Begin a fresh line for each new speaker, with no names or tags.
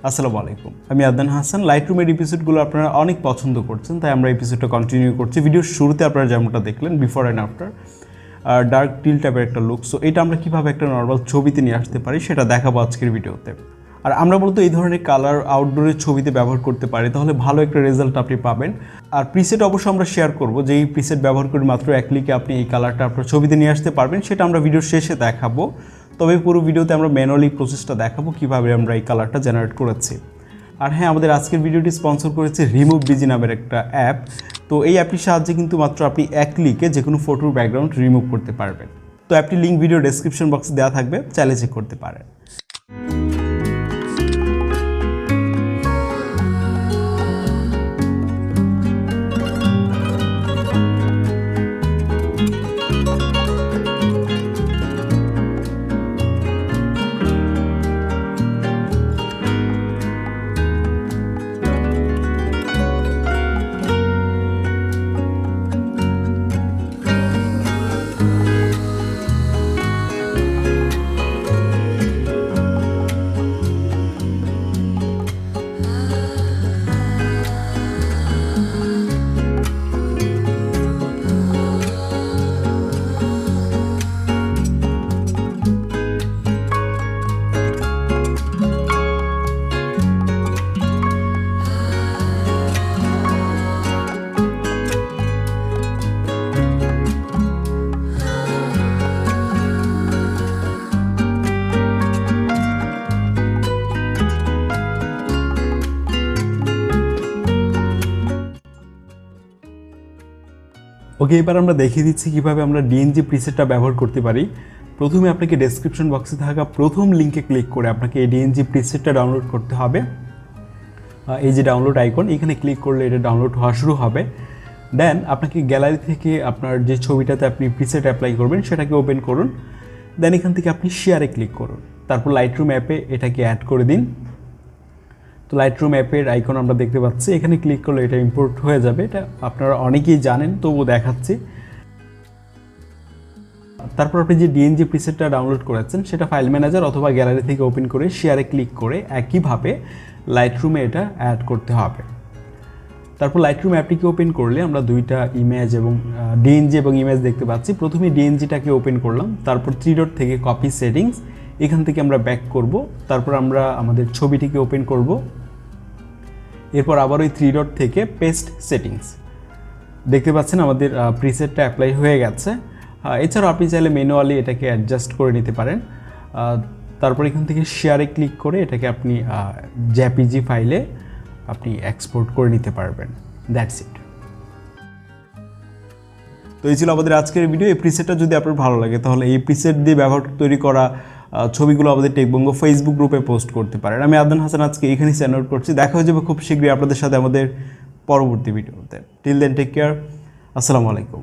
আসসালামু আলাইকুম, আমি আদনান হাসান। লাইটরুমের এপিসোডগুলো আপনারা অনেক পছন্দ করছেন, তাই আমরা এপিসোডটা কন্টিনিউ করছি। ভিডিওর শুরুতে আপনারা যেমনটা দেখলেন before and after dark till টাইপের একটা লুক। সো এটা আমরা কীভাবে একটা নর্মাল ছবিতে নিয়ে আসতে পারি সেটা দেখাবো আজকের ভিডিওতে। আর আমরা মূলত এই ধরনের কালার আউটডোরের ছবিতে ব্যবহার করতে পারি, তাহলে ভালো একটা রেজাল্ট আপনি পাবেন। আর প্রিসেট অবশ্যই আমরা শেয়ার করব, যে এই প্রিসেট ব্যবহার করে মাত্র এক ক্লিকে আপনি এই কালারটা আপনার ছবিতে নিয়ে আসতে পারবেন, সেটা আমরা ভিডিওর শেষে দেখাবো। তবে পুরো ভিডিওতে আমরা ম্যানুয়ালি প্রসেসটা দেখাবো কীভাবে আমরা এই কালারটা জেনারেট করেছি। আর হ্যাঁ, আমাদের আজকের ভিডিওটি স্পন্সর করেছে রিমুভ বিজি নামের একটা অ্যাপ। তো এই অ্যাপটির সাহায্যে কিন্তু মাত্র আপনি এক ক্লিকে যে কোনো ফটোর ব্যাকগ্রাউন্ড রিমুভ করতে পারবেন। তো অ্যাপটির লিঙ্ক ভিডিও ডেসক্রিপশন বক্সে দেওয়া থাকবে, চাইলে চেক করতে পারেন। ওকে, এবার আমরা দেখিয়ে দিচ্ছি কীভাবে আমরা ডিএনজি প্রিসেটটা ব্যবহার করতে পারি। প্রথমে আপনাকে ডেসক্রিপশন বক্সে থাকা প্রথম লিঙ্কে ক্লিক করে আপনাকে এই ডিএনজি প্রিসেটটা ডাউনলোড করতে হবে। এই যে ডাউনলোড আইকন, এখানে ক্লিক করলে এটা ডাউনলোড হওয়া শুরু হবে। দেন আপনাকে গ্যালারি থেকে আপনার যে ছবিটাতে আপনি প্রিসেট অ্যাপ্লাই করবেন সেটাকে ওপেন করুন। দেন এখান থেকে আপনি শেয়ারে ক্লিক করুন, তারপর লাইটরুম অ্যাপে এটাকে অ্যাড করে দিন। তো লাইটরুম অ্যাপের আইকন আমরা দেখতে পাচ্ছি, এখানে ক্লিক করলে এটা ইম্পোর্ট হয়ে যাবে। এটা আপনারা অনেকেই জানেন, তবুও দেখাচ্ছি। তারপর আপনি যে ডিএনজি প্রিসেটটা ডাউনলোড করেছেন সেটা ফাইল ম্যানেজার অথবা গ্যালারি থেকে ওপেন করে শেয়ারে ক্লিক করে একইভাবে লাইটরুমে এটা অ্যাড করতে হবে। তারপর লাইটরুম অ্যাপটিকে ওপেন করলে আমরা দুইটা ইমেজ এবং ডিএনজি এবং ইমেজ দেখতে পাচ্ছি। প্রথমে ডিএনজিটাকে ওপেন করলাম, তারপর 3 ডট থেকে কপি সেটিংস, এখান থেকে আমরা ব্যাক করব। তারপর আমরা আমাদের ছবিটিকে ওপেন করব। এরপর আবার ওই 3 ডট থেকে পেস্ট সেটিংস, দেখতে পাচ্ছেন আমাদের প্রিসেটটা অ্যাপ্লাই হয়ে গেছে। এছাড়াও আপনি চাইলে ম্যানুয়ালি এটাকে অ্যাডজাস্ট করে নিতে পারেন। তারপর এখান থেকে শেয়ারে ক্লিক করে এটাকে আপনি জেপিজি ফাইলে আপনি এক্সপোর্ট করে নিতে পারবেন। That's it. তো এই ছিল আমাদের আজকের ভিডিও। এই প্রিসেটটা যদি আপনার ভালো লাগে তাহলে এই প্রিসেট দিয়ে ব্যবহার তৈরি করা ছবিগুলো আমাদের টেকবঙ্গো ফেসবুক গ্রুপে পোস্ট করতে পারেন। আমি আদনান হাসান আজকে এখানেই সাইন আউট করছি। দেখা হয়ে যাবে খুব শীঘ্রই আপনাদের সাথে আমাদের পরবর্তী ভিডিওতে। Till then take care. আসসালামু আলাইকুম।